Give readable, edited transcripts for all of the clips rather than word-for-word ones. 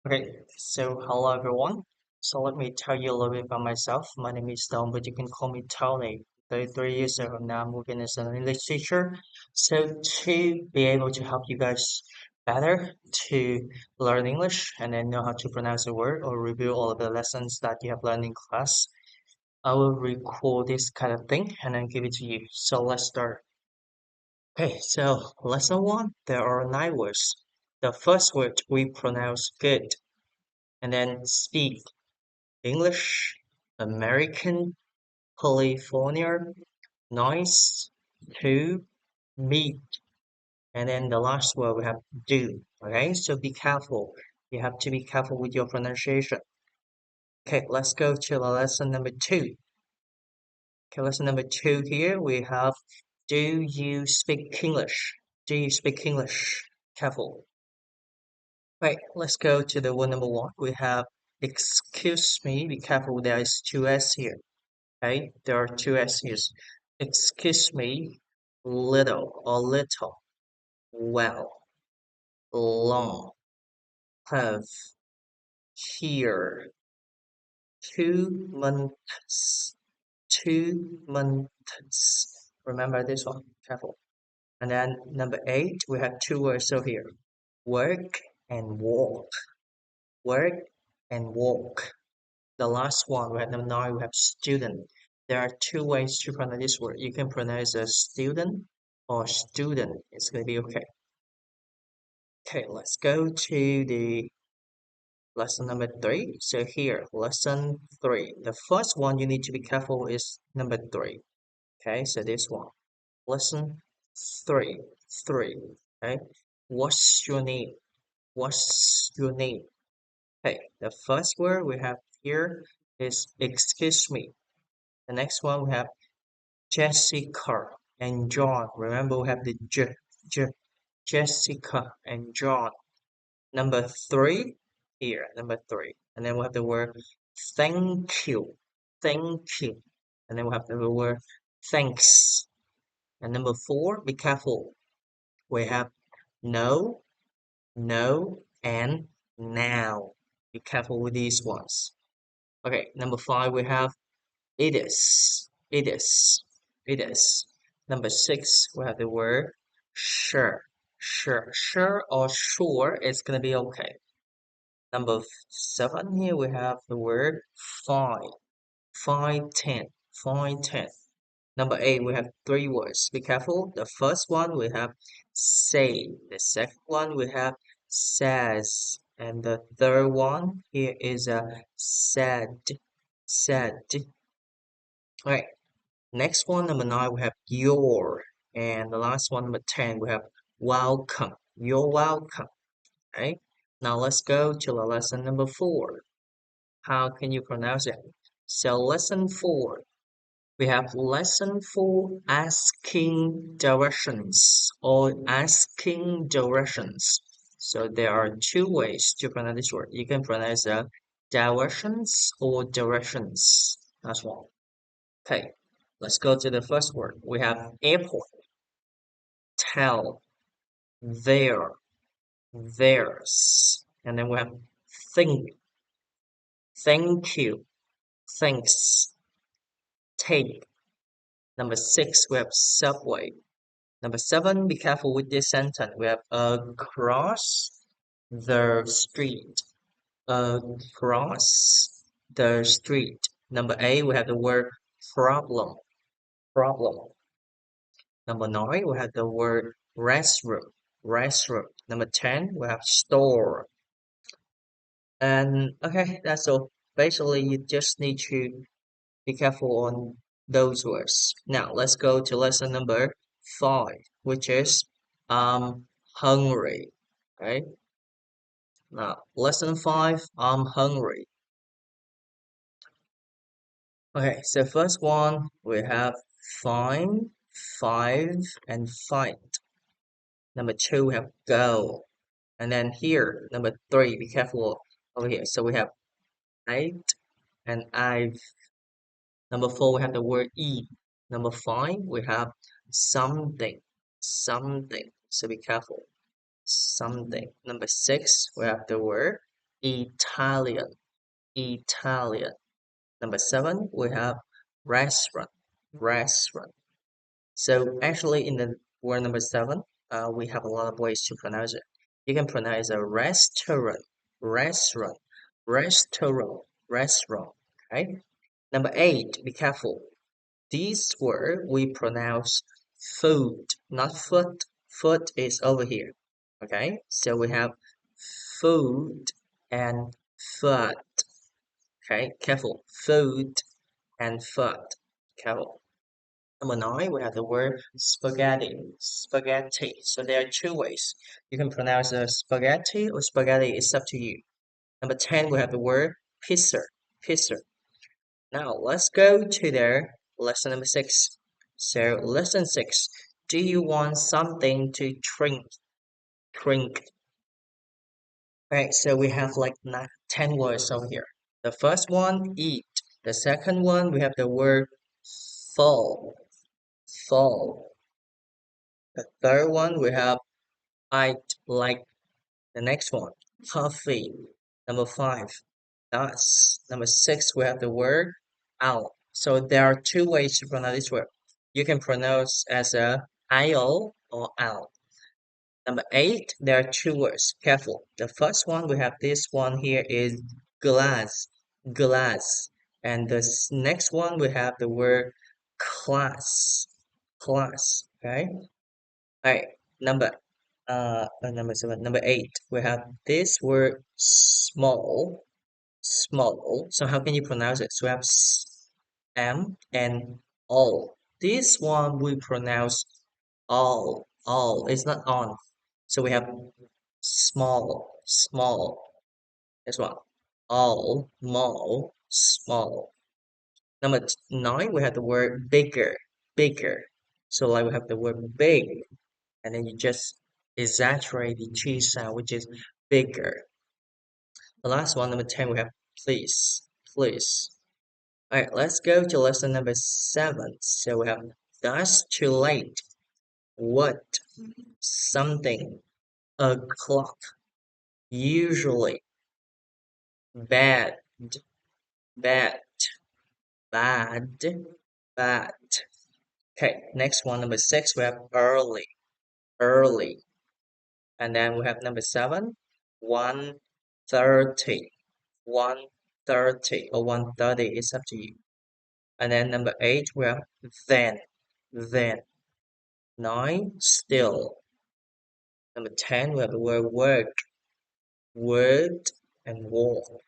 Okay, so hello everyone. So let me tell you a little bit about myself. My name is Tom, but you can call me Tony. 33 years old now. I'm working as an English teacher. So to be able to help you guys better to learn English and then know how to pronounce a word or review all of the lessons that you have learned in class, I will record this kind of thing and then give it to you. So let's start. Okay, so lesson one, there are 9 words. The first word we pronounce good and then speak English, American, California, nice, to, meet, and then the last word we have do. Okay, so be careful. You have to be careful with your pronunciation. Okay, let's go to the lesson number two. Okay, lesson number two here we have do you speak English? Do you speak English? Careful. Right, let's go to the one number one. We have excuse me, be careful, there is two S here. Okay, there are two S here. Excuse me, little or little, well, long, have, here, 2 months, 2 months. Remember this one, careful. And then number eight, we have two words over here. Work and walk. Work and walk. The last one, we have number nine, we have student. There are two ways to pronounce this word. You can pronounce as student or student. It's going to be okay. Okay, let's go to the lesson number three. So here, lesson three. The first one you need to be careful is number three. Okay, so this one. Lesson three. Three. Okay. What's your name? What's your name? Okay, the first word we have here is excuse me. The next one we have Jessica and John. Remember we have the J, Jessica and John. Number three here, number three. And then we have the word thank you, thank you. And then we have the word thanks. And number four, be careful. We have no, no, and now. Be careful with these ones. Okay, number five, we have it is, it is, it is. Number six, we have the word sure, sure, sure or sure. It's gonna be okay. Number seven here we have the word fine, fine, 10, fine, 10. Number eight we have three words. Be careful. The first one we have say. The second one we have says. And the third one here is a said, said. All right. Next one, number nine, we have your. And the last one, number 10, we have welcome. You're welcome. Right? Now let's go to the lesson number four. How can you pronounce it? So lesson four, we have lesson four asking directions or asking directions. So there are two ways to pronounce this word. You can pronounce directions or directions as well. Okay, let's go to the first word. We have airport, tell, there, theirs. And then we have think, thank you, thanks, take. Number six, we have subway. Number seven, be careful with this sentence. We have across the street. Across the street. Number eight, we have the word problem. Problem. Number nine, we have the word restroom. Restroom. Number 10, we have store. And okay, that's all. Basically, you just need to be careful on those words. Now, let's go to lesson number five, which is hungry. Okay. Now, lesson five, I'm hungry. Okay, so first one, we have find, five, and fight. Number two, we have go. And then here, number three, be careful over here. So we have eight and I've. Number four, we have the word eat. Number five, we have something, something. So be careful. Something. Number six, we have the word Italian, Italian. Number 7, we have restaurant, restaurant. So actually in the word number 7, we have a lot of ways to pronounce it. You can pronounce a restaurant, restaurant, restaurant, restaurant, okay? Number 8, be careful. This word we pronounce food, not foot. Foot is over here, okay? So we have food and foot, okay? Careful, food and foot, careful. Number 9, we have the word spaghetti. Spaghetti. So there are two ways. You can pronounce spaghetti or spaghetti. It's up to you. Number 10, we have the word pizza. Pizza. Now let's go to the lesson number 6. So lesson 6. Do you want something to drink? Drink. Alright, so we have like 10 words over here. The first one, eat. The second one, we have the word fall. Fall. The third one we have I'd like. The next one, coffee. Number 5, thus. Number 6, we have the word owl. So there are two ways to pronounce this word. You can pronounce as a owl or owl. Number 8, there are two words. Careful. The first one we have this one here is glass, glass. And the next one we have the word class, class. Okay. All right. Number 7, number 8, we have this word small, small. So how can you pronounce it? So we have M and all. This one we pronounce all. It's not on. So we have small, small. This one, all, small, small. Number 9, we have the word bigger, bigger. So like we have the word big, and then you just exaggerate the G sound, which is bigger. The last one, number 10, we have please, please. All right, let's go to lesson number 7. So we have that's too late. What? Something. A clock. Usually. Bad. Bad. Bad. Bad. Okay, next one, number 6, we have early. Early. And then we have number 7, 1:30. 1:30 or 1:30 is up to you. And then number 8, we have then. 9, still. Number 10, we have the word work. Word and walk.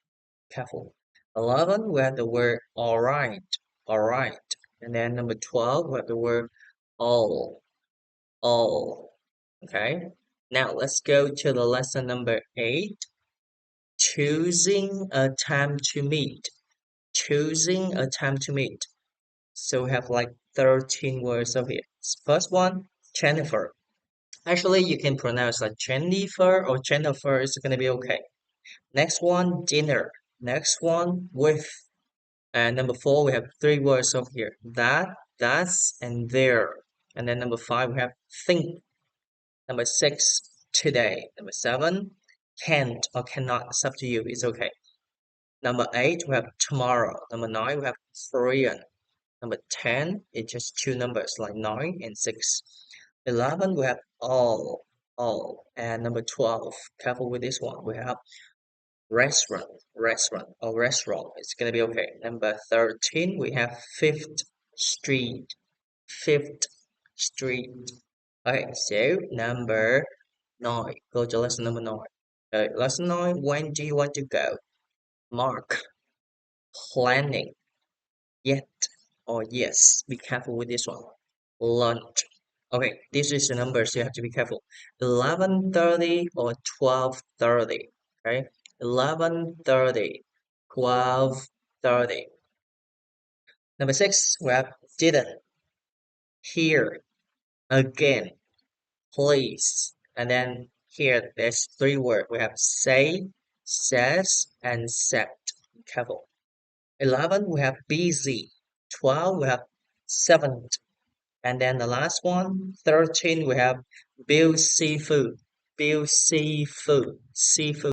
Careful. 11, we have the word alright. Alright. And then number 12, we have the word all. All. Okay. Now let's go to the lesson number 8. Choosing a time to meet. Choosing a time to meet. So we have like 13 words over here. First one, Jennifer. Actually, you can pronounce like Jennifer or Jennifer is gonna be okay. Next one, dinner. Next one, with. And number 4, we have 3 words over here. That, that's, and there. And then number 5, we have think. Number 6, today. Number 7, can't or cannot. It's up to you. It's okay. Number 8, we have tomorrow. Number 9, we have Korean. Number 10, it's just two numbers like 9 and 6. 11, we have all. And number 12, careful with this one. We have restaurant, or restaurant. It's gonna be okay. Number 13, we have Fifth Street. Fifth Street. Okay, so number 9. Go to lesson number 9. Lesson 9, when do you want to go? Mark. Planning. Yet or yes. Be careful with this one. Lunch. Okay, this is the numbers you have to be careful. 11:30 or 12:30. Okay, 11:30, 12:30. Number 6, we have didn't. Here, again, please. And then here, there's 3 words. We have say, says, and said. Careful. 11, we have busy. 12, we have 7. And then the last one, 13, we have Bill Seafood. Bill Seafood. Seafood.